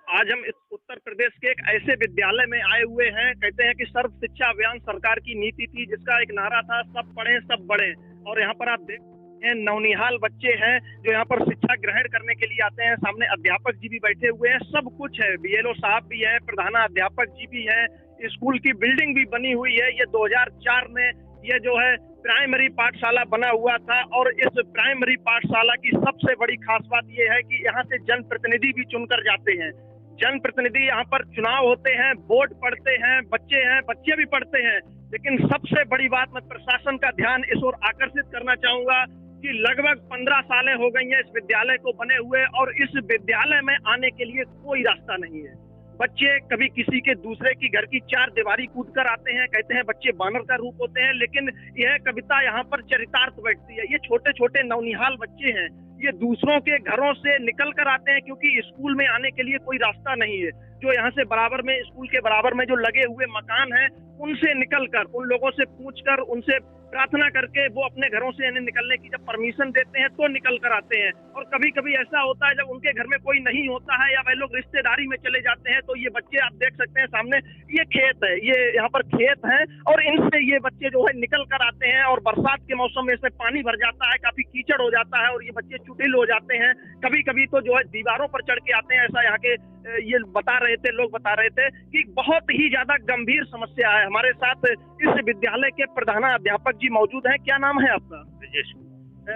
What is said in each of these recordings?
आज हम इस उत्तर प्रदेश के एक ऐसे विद्यालय में आए हुए हैं। कहते हैं कि सर्व शिक्षा अभियान सरकार की नीति थी, जिसका एक नारा था सब पढ़ें सब बढ़ें। और यहाँ पर आप देख हैं नौनिहाल बच्चे हैं जो यहाँ पर शिक्षा ग्रहण करने के लिए आते हैं। सामने अध्यापक जी भी बैठे हुए हैं, सब कुछ है, बीएलओ साहब भी है, प्रधानाध्यापक जी भी है, स्कूल की बिल्डिंग भी बनी हुई है। ये 2004 में ये जो है प्राइमरी पाठशाला बना हुआ था। और इस प्राइमरी पाठशाला की सबसे बड़ी खास बात यह है कि यहाँ से जनप्रतिनिधि भी चुनकर जाते हैं। जनप्रतिनिधि यहाँ पर चुनाव होते हैं, वोट पड़ते हैं, बच्चे भी पढ़ते हैं। लेकिन सबसे बड़ी बात, मैं प्रशासन का ध्यान इस ओर आकर्षित करना चाहूंगा कि लगभग 15 सालें हो गई हैं इस विद्यालय को बने हुए, और इस विद्यालय में आने के लिए कोई रास्ता नहीं है। बच्चे कभी किसी के दूसरे की घर की चार दीवारी कूद कर आते हैं। कहते हैं बच्चे बानर का रूप होते हैं, लेकिन यह कविता यहाँ पर चरितार्थ बैठती है। ये छोटे छोटे नौनिहाल बच्चे हैं, ये दूसरों के घरों से निकल कर आते हैं क्योंकि स्कूल में आने के लिए कोई रास्ता नहीं है। जो यहाँ से बराबर में, स्कूल के बराबर में जो लगे हुए मकान हैं, उनसे निकलकर, उन लोगों से पूछकर, उनसे प्रार्थना करके वो अपने घरों से इन्हें निकलने की जब परमिशन देते हैं तो निकल कर आते हैं। और कभी कभी ऐसा होता है जब उनके घर में कोई नहीं होता है या वह लोग रिश्तेदारी में चले जाते हैं, तो ये बच्चे आप देख सकते हैं सामने, ये खेत है, ये यहाँ पर खेत है, और इनसे ये बच्चे जो है निकल कर आते हैं। और बरसात के मौसम में इसमें पानी भर जाता है, काफी कीचड़ हो जाता है और ये बच्चे चुटिल हो जाते हैं। कभी कभी तो जो है दीवारों पर चढ़ के आते हैं। ऐसा यहाँ के ये लोग बता रहे थे कि बहुत ही ज्यादा गंभीर समस्या है। हमारे साथ इस विद्यालय के प्रधानाध्यापक जी मौजूद हैं। क्या नाम है आपका? ब्रजेश।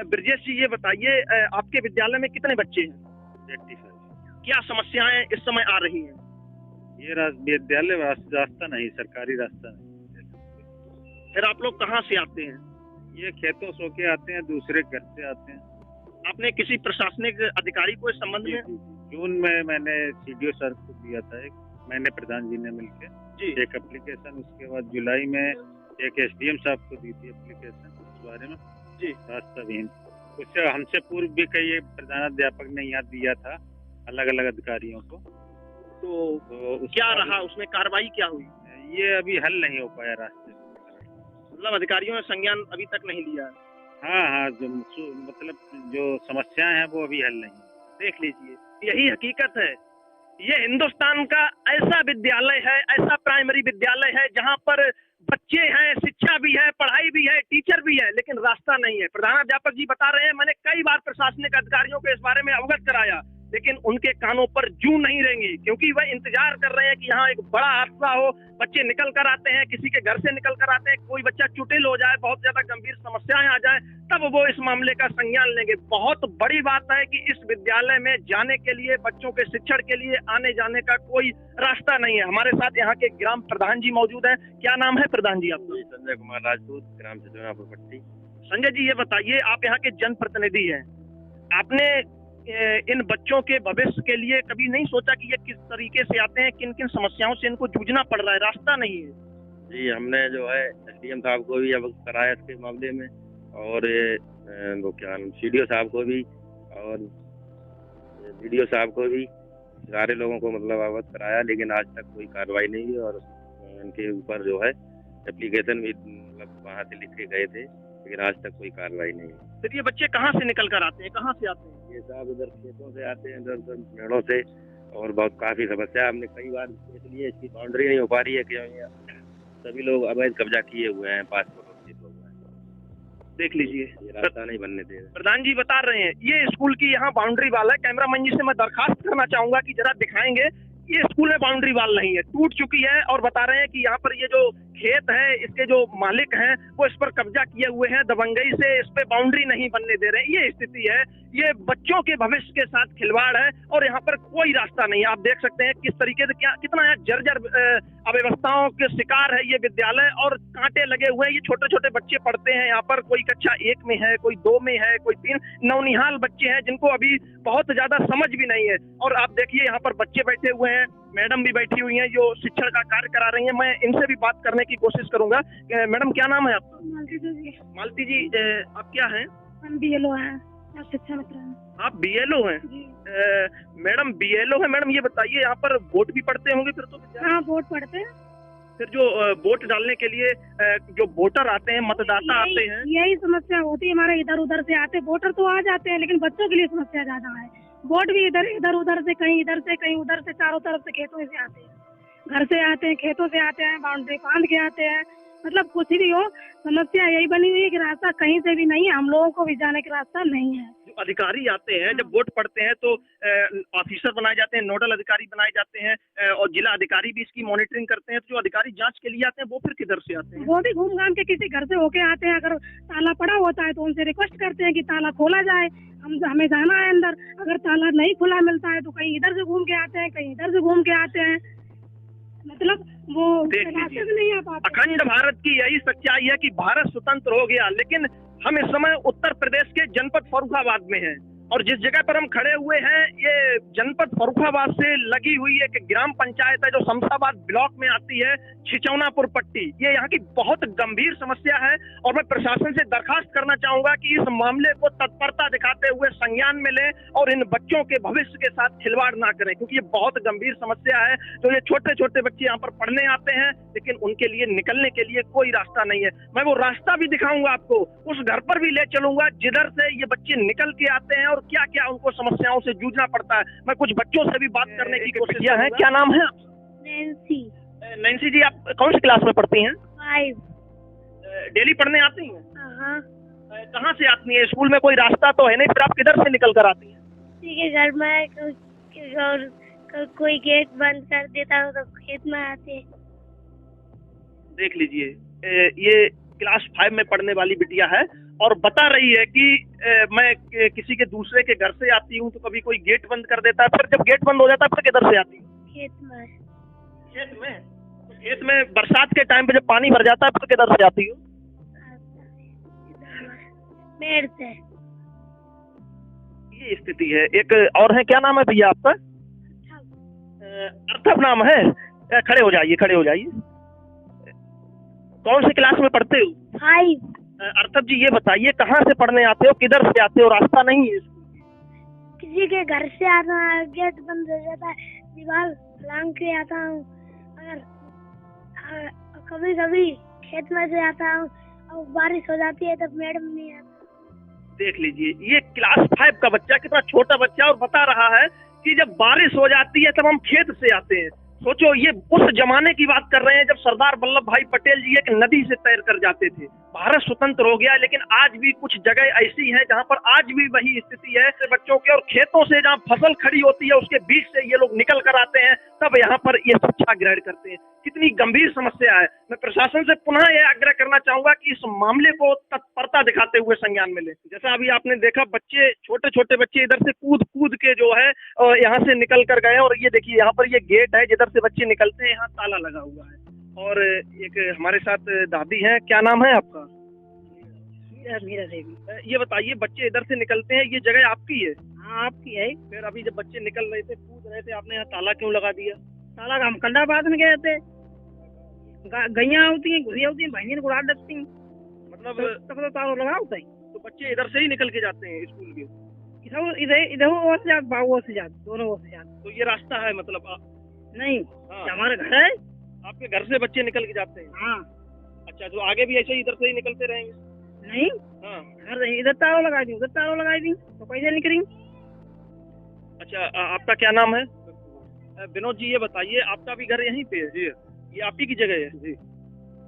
ब्रजेश जी, ये बताइए आपके विद्यालय में कितने बच्चे हैं? 85। क्या समस्याएं इस समय आ रही हैं? ये विद्यालय रास्ता नहीं, सरकारी रास्ता नहीं। फिर आप लोग कहाँ से आते हैं? ये खेतों सो के आते हैं, दूसरे घर से आते हैं। आपने किसी प्रशासनिक अधिकारी को इस संबंध में? जून में मैंने सीडीओ सर को दिया था, मैंने प्रधान जी ने मिलकर एक एप्लीकेशन। उसके बाद जुलाई में एक एसडीएम साहब को दी थी एप्लीकेशन इस बारे में जी, रास्ताविहीन। उससे हमसे पूर्व भी कई प्रधानाध्यापक ने यहाँ दिया था अलग अलग अधिकारियों को। तो क्या रहा उसमें, कार्रवाई क्या हुई? ये अभी हल नहीं हो पाया रास्ते, मतलब अधिकारियों ने संज्ञान अभी तक नहीं लिया है। हाँ, मतलब जो समस्याएं हैं वो अभी हल नहीं। देख लीजिए, यही हकीकत है। ये हिंदुस्तान का ऐसा विद्यालय है, ऐसा प्राइमरी विद्यालय है जहाँ पर बच्चे हैं, शिक्षा भी है, पढ़ाई भी है, टीचर भी है, लेकिन रास्ता नहीं है। प्रधानाध्यापक जी बता रहे हैं, मैंने कई बार प्रशासनिक अधिकारियों को इस बारे में अवगत कराया, लेकिन उनके कानों पर जूं नहीं रहेंगी, क्योंकि वह इंतजार कर रहे हैं कि यहाँ एक बड़ा हादसा हो, बच्चे निकल कर आते हैं, किसी के घर से निकल कर आते हैं, कोई बच्चा चुटिल हो जाए, बहुत ज्यादा गंभीर समस्याएं आ जाए, तब वो इस मामले का संज्ञान लेंगे। बहुत बड़ी बात है कि इस विद्यालय में जाने के लिए, बच्चों के शिक्षण के लिए आने जाने का कोई रास्ता नहीं है। हमारे साथ यहाँ के ग्राम प्रधान जी मौजूद है। क्या नाम है प्रधान जी आपका? संजय कुमार राजपूत, ग्राम सजनापुर पट्टी। संजय जी, ये बताइए, आप यहाँ के जनप्रतिनिधि हैं, आपने इन बच्चों के भविष्य के लिए कभी नहीं सोचा कि ये किस तरीके से आते हैं, किन किन समस्याओं से इनको जूझना पड़ रहा है, रास्ता नहीं है? जी, हमने जो है एसडीएम साहब को भी अवगत कराया इसके मामले में, और वो क्या सीडीओ साहब को भी और बीडीओ साहब को भी, सारे लोगों को मतलब अवगत कराया, लेकिन आज तक कोई कार्रवाई नहीं हुई। और उनके ऊपर जो है एप्लीकेशन भी मतलब वहाँ से लिखे गए थे, लेकिन आज तक कोई कार्रवाई नहीं है। फिर ये बच्चे कहाँ से निकल कर आते हैं, कहाँ से आते हैं? ये साहब उधर खेतों से आते हैं, इधर पेड़ों से, और बहुत काफी समस्या। हमने कई बार इसलिए इसकी बाउंड्री नहीं हो पा रही है कि सभी लोग अवैध कब्जा किए हुए हैं, पासपोर्ट लोग हैं। देख लीजिए, ये रास्ता नहीं बनने दे रहे। प्रधान जी बता रहे हैं, ये स्कूल की यहाँ बाउंड्री वाल है। कैमरामैन जी से मैं दरखास्त करना चाहूंगा कि जरा दिखाएंगे, ये स्कूल में बाउंड्री वाल नहीं है, टूट चुकी है। और बता रहे हैं कि यहाँ पर ये जो खेत है, इसके जो मालिक हैं वो इस पर कब्जा किए हुए हैं, दबंगई से इस पे बाउंड्री नहीं बनने दे रहे। ये स्थिति है, ये बच्चों के भविष्य के साथ खिलवाड़ है, और यहाँ पर कोई रास्ता नहीं है। आप देख सकते हैं किस तरीके से, कितना यहाँ जर्जर अव्यवस्थाओं के शिकार है ये विद्यालय, और कांटे लगे हुए हैं। ये छोटे छोटे बच्चे पढ़ते हैं यहाँ पर, कोई कक्षा 1 में है, कोई 2 में है, कोई 3, नौनिहाल बच्चे हैं जिनको अभी बहुत ज्यादा समझ भी नहीं है। और आप देखिए यहाँ पर बच्चे बैठे हुए हैं, मैडम भी बैठी हुई हैं जो शिक्षण का कार्य करा रही हैं। मैं इनसे भी बात करने की कोशिश करूंगा। मैडम, क्या नाम है आपका? मालती जी, आप क्या हैं? हम बीएलओ हैं, शिक्षा मित्र हैं। आप बीएलओ हैं? मैडम बीएलओ है। मैडम, ये बताइए, यहाँ पर वोट भी पड़ते होंगे फिर तो? हाँ, वोट पड़ते हैं। फिर जो वोट डालने के लिए जो वोटर आते हैं, मतदाता आते हैं, यही समस्या होती है हमारे। इधर उधर से आते वोटर तो आ जाते हैं, लेकिन बच्चों के लिए समस्या ज्यादा है। बोट भी इधर इधर उधर से कहीं इधर से कहीं उधर से, चारों तरफ से खेतों से आते हैं, घर से आते हैं, खेतों से आते हैं, बाउंड्री बांध के आते हैं। मतलब कुछ भी हो, समस्या यही बनी हुई है कि रास्ता कहीं से भी नहीं है, हम लोगों को भी जाने का रास्ता नहीं है। जो अधिकारी आते हैं, जब वोट पड़ते हैं तो ऑफिसर बनाए जाते हैं, नोडल अधिकारी बनाए जाते हैं, और जिला अधिकारी भी इसकी मॉनिटरिंग करते हैं। तो जो अधिकारी जांच के लिए आते हैं वो फिर किधर से आते हैं? वो भी घूम घाम के किसी घर से होके आते हैं। अगर ताला पड़ा होता है तो उनसे रिक्वेस्ट करते हैं कि ताला खोला जाए, हमें जाना है अंदर। अगर ताला नहीं खुला मिलता है तो कहीं इधर से घूम के आते हैं, कहीं इधर से घूम के आते हैं। मतलब वो रास्ते से नहीं आ पाते। अखंड भारत की यही सच्चाई है कि भारत स्वतंत्र हो गया, लेकिन हम इस समय उत्तर प्रदेश के जनपद फर्रुखाबाद में हैं, और जिस जगह पर हम खड़े हुए हैं ये जनपद फर्रुखाबाद से लगी हुई एक ग्राम पंचायत है जो शमशाबाद ब्लॉक में आती है, छिचौनापुर पट्टी। ये यहाँ की बहुत गंभीर समस्या है, और मैं प्रशासन से दरखास्त करना चाहूंगा कि इस मामले को तत्परता दिखाते हुए संज्ञान में लें और इन बच्चों के भविष्य के साथ खिलवाड़ ना करें, क्योंकि ये बहुत गंभीर समस्या है। जो ये छोटे छोटे बच्चे यहाँ पर पढ़ने आते हैं, लेकिन उनके लिए निकलने के लिए कोई रास्ता नहीं है। मैं वो रास्ता भी दिखाऊंगा आपको, उस घर पर भी ले चलूंगा जिधर से ये बच्चे निकल के आते हैं और क्या क्या उनको समस्याओं से जूझना पड़ता है। मैं कुछ बच्चों से भी बात करने की कोशिश किया है। क्या नाम है? नैन्सी। नैन्सी जी, आप कौन सी क्लास में पढ़ती हैं? 5। डेली पढ़ने आती हैं? हाँ। कहाँ से आती हैं? स्कूल में कोई रास्ता तो है नहीं, फिर आप किधर से निकल कर आती हैं? ठीक है, घर में और कोई गेट बंद कर देता हो तो खेत में आते हैं। देख लीजिए, ये क्लास 5 में पढ़ने वाली बिटिया है और बता रही है कि मैं किसी के दूसरे के घर से आती हूँ तो कभी कोई गेट बंद कर देता है, फिर जब गेट बंद हो जाता है फिर किधर से आती हूँ? खेत में। खेत में? तो खेत में बरसात के टाइम पे जब पानी भर जाता है फिर किधर से आती हूँ? पेड़ से। ये स्थिति है। एक और है, क्या नाम है भैया आपका? अर्थव नाम है। खड़े हो जाइए, खड़े हो जाइए। कौन सी क्लास में पढ़ते हो? 5। अर्थव जी, ये बताइए कहाँ से पढ़ने आते हो, किधर से आते हो? रास्ता नहीं है? किसी के घर से आता है, गेट बंद हो जाता है, दीवार लांग के आता हूँ। अगर कभी कभी खेत में से आता हूँ और बारिश हो जाती है तब मैडम नहीं आती। देख लीजिए, ये क्लास 5 का बच्चा, कितना छोटा बच्चा, और बता रहा है कि जब बारिश हो जाती है तब हम खेत से आते हैं। सोचो, ये उस जमाने की बात कर रहे हैं जब सरदार वल्लभ भाई पटेल जी एक नदी से तैर कर जाते थे। भारत स्वतंत्र हो गया, लेकिन आज भी कुछ जगह ऐसी हैं जहां पर आज भी वही स्थिति है। बच्चों के और खेतों से जहां फसल खड़ी होती है उसके बीच से ये लोग निकल कर आते हैं, तब यहाँ पर ये शिक्षा ग्रहण करते हैं। कितनी गंभीर समस्या है। मैं प्रशासन से पुनः यह आग्रह करना चाहूंगा कि इस मामले को तत्परता दिखाते हुए संज्ञान में ले। जैसा अभी आपने देखा, बच्चे, छोटे छोटे बच्चे इधर से कूद कूद के जो है यहाँ से निकल कर गए, और ये देखिए यहाँ पर ये गेट है जिधर से बच्चे निकलते हैं, यहाँ ताला लगा हुआ है। और एक हमारे साथ दादी हैं। क्या नाम है आपका? मीरा देवी। ये बताइए, बच्चे इधर से निकलते हैं, ये जगह आपकी है? हाँ, आपकी है। फिर अभी जब बच्चे निकल रहे थे, कूद रहे थे, आपने यहाँ ताला क्यों लगा दिया? ताला का हम कंडाबाद में गए थे, गैया होती हैं, घुरिया होती हैं, भाई ने गुड़ा डरती हैं, मतलब तो ताला लगा होता है। तो बच्चे इधर से ही निकल के जाते हैं स्कूल के? इधर ओर से जाते, बाबू ओर से जाते, दोनों ओर से जाते। तो ये रास्ता है मतलब? नहीं। हाँ। हमारा घर है, आपके घर से बच्चे निकल के जाते हैं? हाँ। अच्छा, तो आगे भी ऐसे ही इधर से ही निकलते रहेंगे? नहीं। हाँ, घर इधर ताला लगा दी, उधर ताला लगा दी, तो कैसे निकलेंगे? अच्छा, आपका क्या नाम है? विनोद जी, ये बताइए, आपका भी घर यहीं पे है? जी, ये आप ही की जगह है? जी।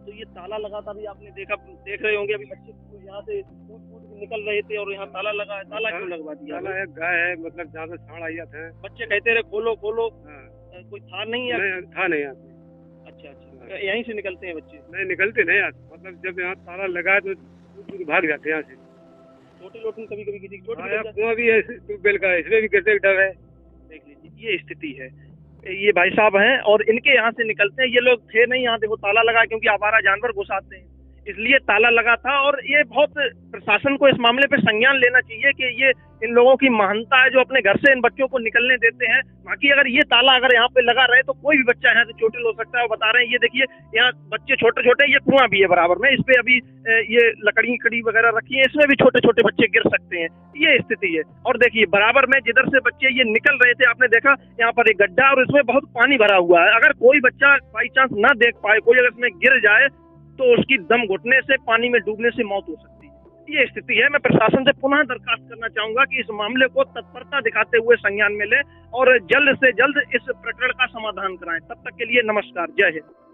तो ये ताला लगा था, अभी आपने देखा, देख रहे होंगे, अभी बच्चे यहाँ से कूद कूद के निकल रहे थे और यहाँ ताला लगा है। ताला क्यों लगवा दिया? ताला एक गाय है, मतलब ज्यादा साढ़ आई है। बच्चे कहते रहे खोलो खोलो। हाँ। कोई था नहीं? था नहीं आते। अच्छा, यहीं से निकलते हैं बच्चे? नहीं, निकलते नहीं आते, मतलब जब यहाँ ताला लगा तो भाग जाते हैं यहाँ से। छोटे लोग कभी कभी किसी कुआं भी है ट्यूबवेल का, इसमें भी कैसे डर है। देख लीजिए, ये स्थिति है। ये भाई साहब हैं और इनके यहाँ से निकलते हैं। ये लोग थे नहीं यहाँ, देखो ताला लगा, क्योंकि आवारा जानवर घुस आते हैं, इसलिए ताला लगा था। और ये बहुत, प्रशासन को इस मामले पे संज्ञान लेना चाहिए कि ये इन लोगों की महानता है जो अपने घर से इन बच्चों को निकलने देते हैं। बाकी अगर ये ताला अगर यहाँ पे लगा रहे तो कोई भी बच्चा यहाँ से चोटिल हो सकता है। वो बता रहे हैं, ये देखिए यहाँ बच्चे छोटे छोटे, ये कुआं भी है बराबर में, इस पे अभी ये लकड़ी कड़ी वगैरह रखी है, इसमें भी छोटे छोटे बच्चे गिर सकते हैं। ये स्थिति है। और देखिए बराबर में जिधर से बच्चे ये निकल रहे थे, आपने देखा यहाँ पर एक गड्ढा और इसमें बहुत पानी भरा हुआ है। अगर कोई बच्चा बाई चांस ना देख पाए, कोई अगर इसमें गिर जाए तो उसकी दम घुटने से, पानी में डूबने से मौत हो सकती है। ये स्थिति है। मैं प्रशासन से पुनः दरखास्त करना चाहूंगा कि इस मामले को तत्परता दिखाते हुए संज्ञान में ले और जल्द से जल्द इस प्रकरण का समाधान कराएं। तब तक के लिए नमस्कार, जय हिंद।